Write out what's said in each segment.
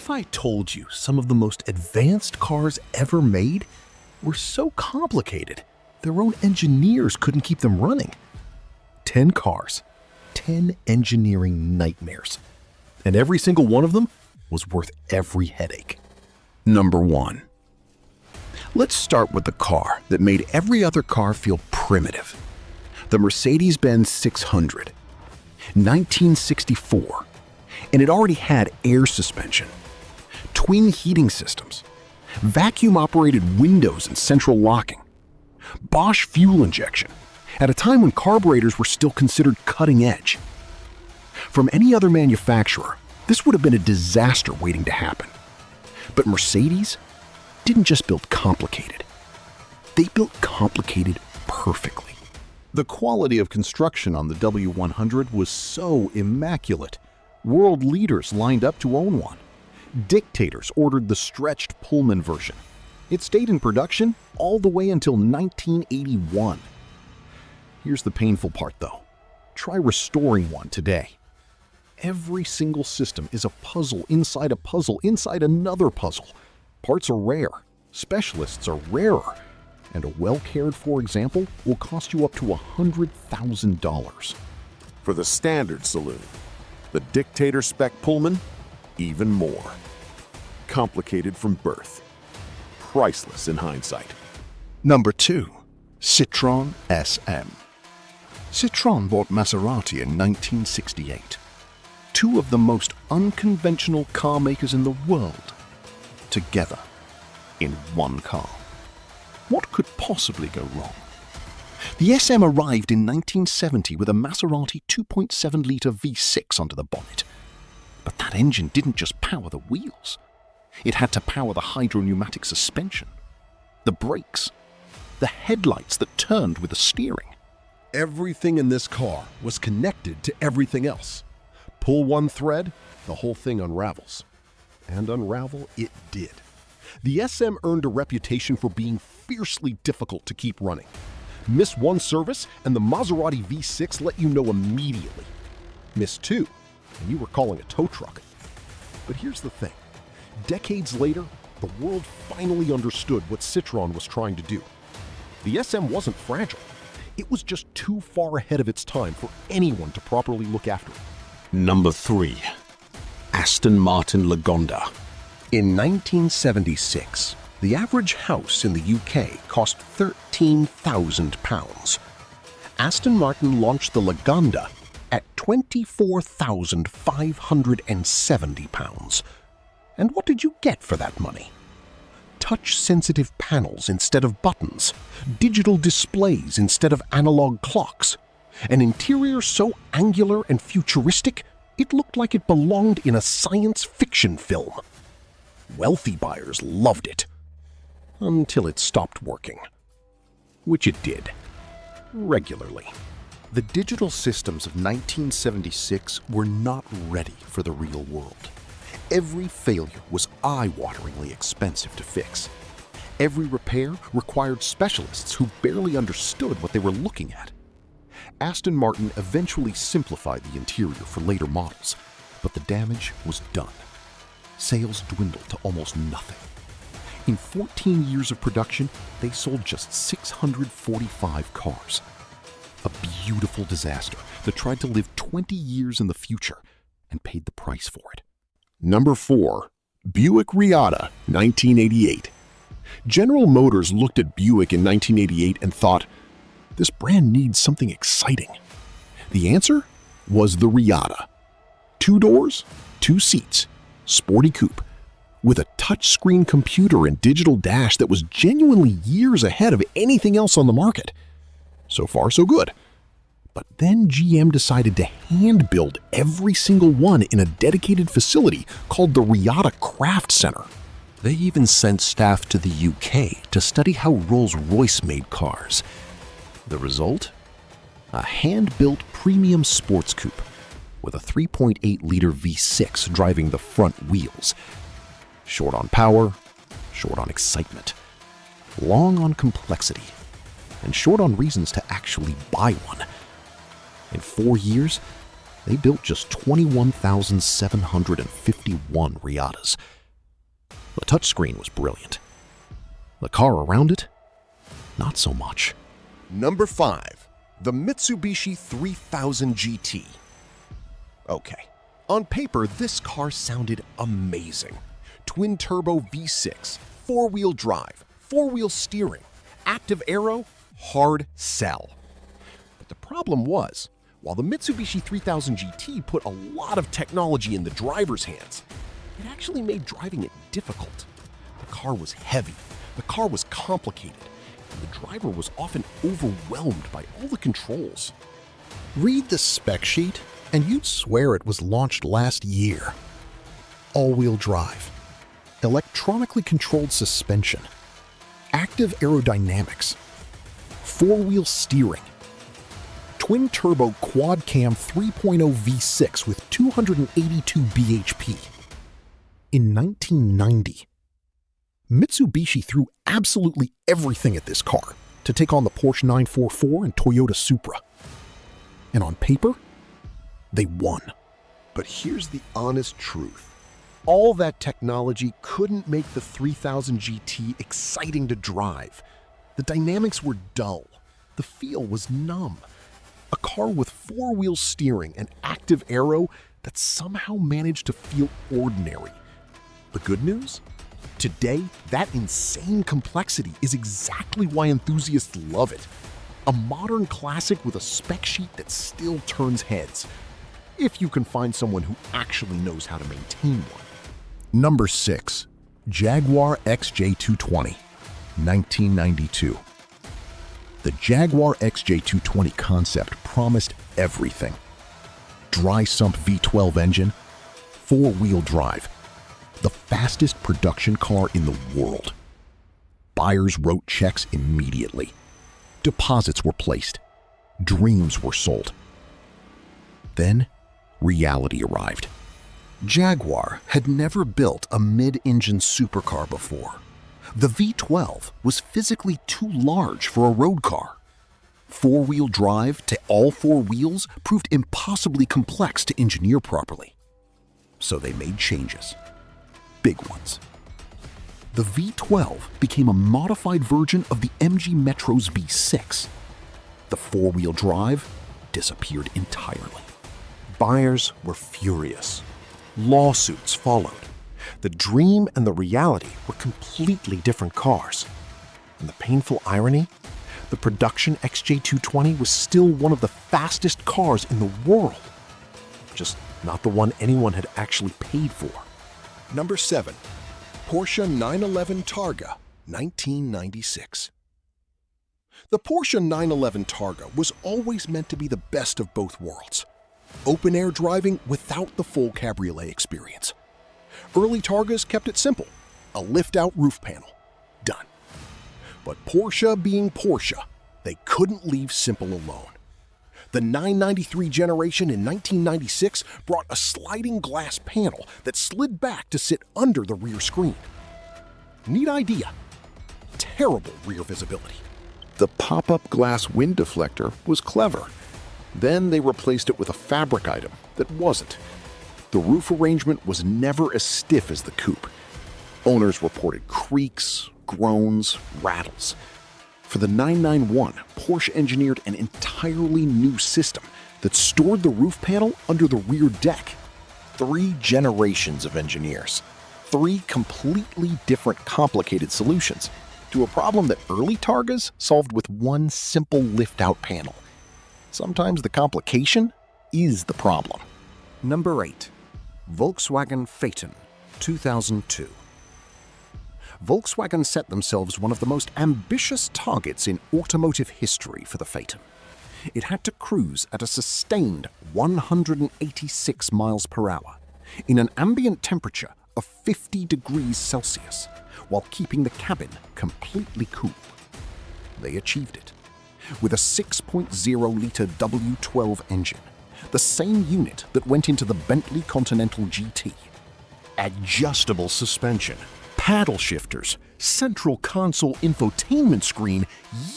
if I told you some of the most advanced cars ever made were so complicated, their own engineers couldn't keep them running? 10 cars, 10 engineering nightmares. And every single one of them was worth every headache. Number 1. Let's start with the car that made every other car feel primitive. The Mercedes-Benz 600. 1964. And it already had air suspension, twin heating systems, vacuum-operated windows and central locking, Bosch fuel injection, at a time when carburetors were still considered cutting edge. From any other manufacturer, this would have been a disaster waiting to happen. But Mercedes didn't just build complicated. They built complicated perfectly. The quality of construction on the W100 was so immaculate. World leaders lined up to own one. Dictators ordered the stretched Pullman version. It stayed in production all the way until 1981. Here's the painful part, though. Try restoring one today. Every single system is a puzzle inside another puzzle. Parts are rare, specialists are rarer, and a well-cared-for example will cost you up to $100,000. For the standard saloon, the Dictator spec Pullman, even more. Complicated from birth. Priceless in hindsight. Number 2. Citroën SM. Citroën bought Maserati in 1968. Two of the most unconventional car makers in the world, together in one car. What could possibly go wrong? The SM arrived in 1970 with a Maserati 2.7-litre V6 under the bonnet. But that engine didn't just power the wheels. It had to power the hydropneumatic suspension, the brakes, the headlights that turned with the steering. Everything in this car was connected to everything else. Pull one thread, the whole thing unravels. And unravel it did. The SM earned a reputation for being fiercely difficult to keep running. Miss one service, and the Maserati V6 let you know immediately. Miss two, and you were calling a tow truck. But here's the thing. Decades later, the world finally understood what Citroën was trying to do. The SM wasn't fragile. It was just too far ahead of its time for anyone to properly look after it. Number 3. Aston Martin Lagonda. In 1976, the average house in the UK cost £13,000. Aston Martin launched the Lagonda at £24,570. And what did you get for that money? Touch-sensitive panels instead of buttons, digital displays instead of analog clocks, an interior so angular and futuristic it looked like it belonged in a science fiction film. Wealthy buyers loved it, until it stopped working, which it did, regularly. The digital systems of 1976 were not ready for the real world. Every failure was eye-wateringly expensive to fix. Every repair required specialists who barely understood what they were looking at. Aston Martin eventually simplified the interior for later models, but the damage was done. Sales dwindled to almost nothing. In 14 years of production, they sold just 645 cars. A beautiful disaster that tried to live 20 years in the future and paid the price for it. Number 4. Buick Reatta, 1988. General Motors looked at Buick in 1988 and thought, this brand needs something exciting. The answer was the Reatta. 2 doors, 2 seats, sporty coupe, with a touchscreen computer and digital dash that was genuinely years ahead of anything else on the market. So far, so good. But then GM decided to hand-build every single one in a dedicated facility called the Reatta Craft Center. They even sent staff to the UK to study how Rolls-Royce made cars. The result? A hand-built premium sports coupe with a 3.8-liter V6 driving the front wheels. Short on power, short on excitement, long on complexity, and short on reasons to actually buy one. In 4 years, they built just 21,751 Reattas, The touchscreen was brilliant. The car around it, not so much. Number 5. The Mitsubishi 3000 GT. Okay, on paper this car sounded amazing. Twin-turbo V6, four-wheel drive, four-wheel steering, active aero, hard sell. But the problem was, while the Mitsubishi 3000 GT put a lot of technology in the driver's hands, it actually made driving it difficult. The car was heavy, the car was complicated, and the driver was often overwhelmed by all the controls. Read the spec sheet, and you'd swear it was launched last year. All-wheel drive, electronically controlled suspension, active aerodynamics, four-wheel steering, twin-turbo quad-cam 3.0 V6 with 282 bhp. In 1990, Mitsubishi threw absolutely everything at this car to take on the Porsche 944 and Toyota Supra. And on paper, they won. But here's the honest truth. All that technology couldn't make the 3000 GT exciting to drive. The dynamics were dull. The feel was numb. A car with four-wheel steering and active aero that somehow managed to feel ordinary. The good news? Today, that insane complexity is exactly why enthusiasts love it. A modern classic with a spec sheet that still turns heads. If you can find someone who actually knows how to maintain one. Number 6. Jaguar XJ220, 1992. The Jaguar XJ220 concept promised everything. Dry sump V12 engine, four-wheel drive, the fastest production car in the world. Buyers wrote checks immediately. Deposits were placed. Dreams were sold. Then, reality arrived. Jaguar had never built a mid-engine supercar before. The V12 was physically too large for a road car. Four-wheel drive to all four wheels proved impossibly complex to engineer properly. So they made changes. Big ones. The V12 became a modified version of the MG Metro's V6. The four-wheel drive disappeared entirely. Buyers were furious. Lawsuits followed. The dream and the reality were completely different cars. And the painful irony? The production XJ220 was still one of the fastest cars in the world. Just not the one anyone had actually paid for. Number 7. Porsche 911 Targa, 1996. The Porsche 911 Targa was always meant to be the best of both worlds. Open-air driving without the full cabriolet experience. Early Targas kept it simple. A lift-out roof panel. Done. But Porsche being Porsche, they couldn't leave simple alone. The 993 generation in 1996 brought a sliding glass panel that slid back to sit under the rear screen. Neat idea. Terrible rear visibility. The pop-up glass wind deflector was clever. Then they replaced it with a fabric item that wasn't. The roof arrangement was never as stiff as the coupe. Owners reported creaks, groans, rattles. For the 991, Porsche engineered an entirely new system that stored the roof panel under the rear deck. 3 generations of engineers. 3 completely different complicated solutions to a problem that early Targas solved with one simple lift-out panel. Sometimes the complication is the problem. Number 8. Volkswagen Phaeton, 2002. Volkswagen set themselves one of the most ambitious targets in automotive history for the Phaeton. It had to cruise at a sustained 186 miles per hour in an ambient temperature of 50 degrees Celsius while keeping the cabin completely cool. They achieved it. With a 6.0-liter W12 engine, the same unit that went into the Bentley Continental GT. Adjustable suspension, paddle shifters, central console infotainment screen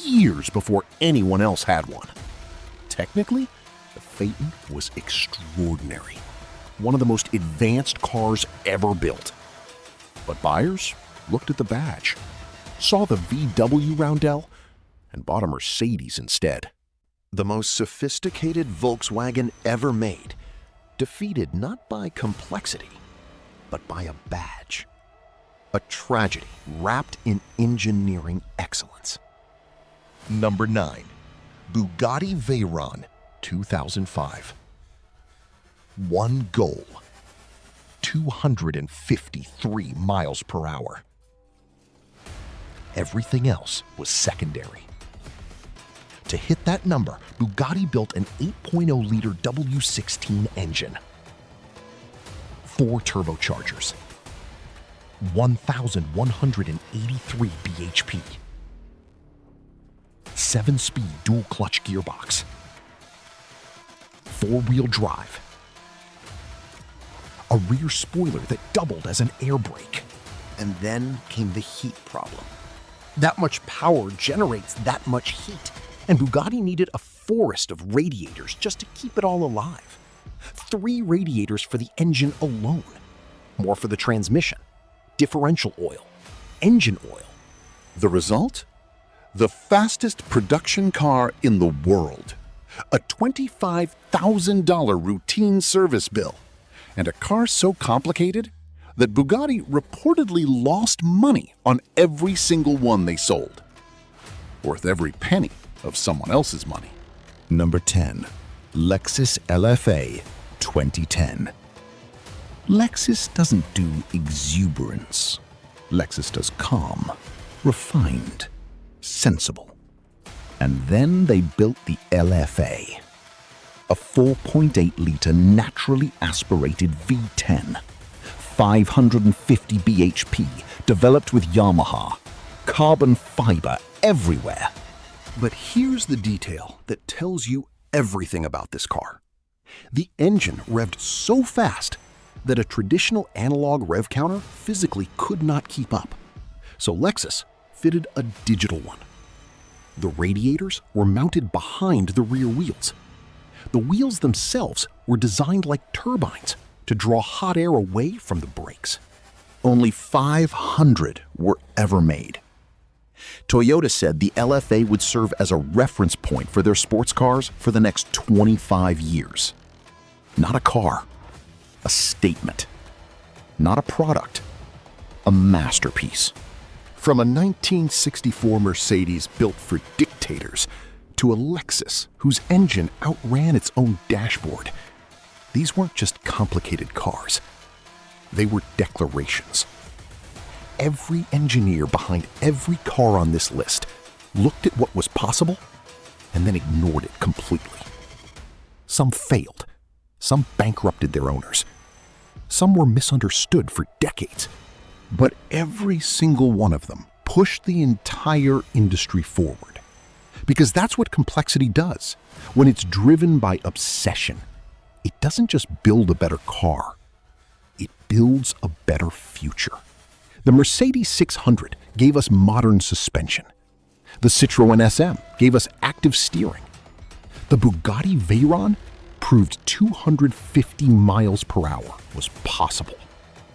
years before anyone else had one. Technically, the Phaeton was extraordinary. One of the most advanced cars ever built. But buyers looked at the badge, saw the VW roundel, and bought a Mercedes instead. The most sophisticated Volkswagen ever made, defeated not by complexity, but by a badge. A tragedy wrapped in engineering excellence. Number 9. Bugatti Veyron 2005. One goal: 253 miles per hour. Everything else was secondary. To hit that number, Bugatti built an 8.0-liter W16 engine, 4 turbochargers, 1,183 bhp, 7-speed dual-clutch gearbox, 4-wheel drive, a rear spoiler that doubled as an air brake. And then came the heat problem. That much power generates that much heat, and Bugatti needed a forest of radiators just to keep it all alive. 3 radiators for the engine alone, more for the transmission, differential oil, engine oil. The result? The fastest production car in the world. A $25,000 routine service bill, and a car so complicated that Bugatti reportedly lost money on every single one they sold. Worth every penny of someone else's money. Number 10. Lexus LFA 2010. Lexus doesn't do exuberance. Lexus does calm, refined, sensible. And then they built the LFA, a 4.8-liter naturally aspirated V10, 550 bhp, developed with Yamaha, carbon fiber everywhere. But here's the detail that tells you everything about this car. The engine revved so fast that a traditional analog rev counter physically could not keep up. So Lexus fitted a digital one. The radiators were mounted behind the rear wheels. The wheels themselves were designed like turbines to draw hot air away from the brakes. Only 500 were ever made. Toyota said the LFA would serve as a reference point for their sports cars for the next 25 years. Not a car, a statement. Not a product, a masterpiece. From a 1964 Mercedes built for dictators to a Lexus whose engine outran its own dashboard, these weren't just complicated cars. They were declarations. Every engineer behind every car on this list looked at what was possible and then ignored it completely. Some failed. Some bankrupted their owners. Some were misunderstood for decades. But every single one of them pushed the entire industry forward. Because that's what complexity does. When it's driven by obsession, it doesn't just build a better car. It builds a better future. The Mercedes 600 gave us modern suspension. The Citroën SM gave us active steering. The Bugatti Veyron proved 250 miles per hour was possible.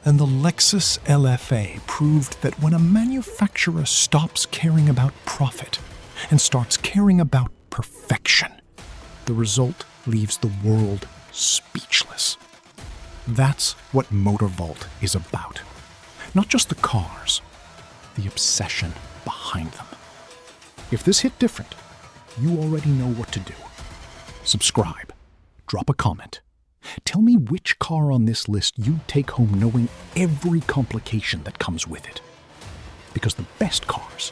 And the Lexus LFA proved that when a manufacturer stops caring about profit and starts caring about perfection, the result leaves the world speechless. That's what Motorvault is about. Not just the cars, the obsession behind them. If this hit different, you already know what to do. Subscribe, drop a comment. Tell me which car on this list you'd take home knowing every complication that comes with it. Because the best cars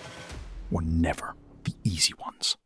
were never the easy ones.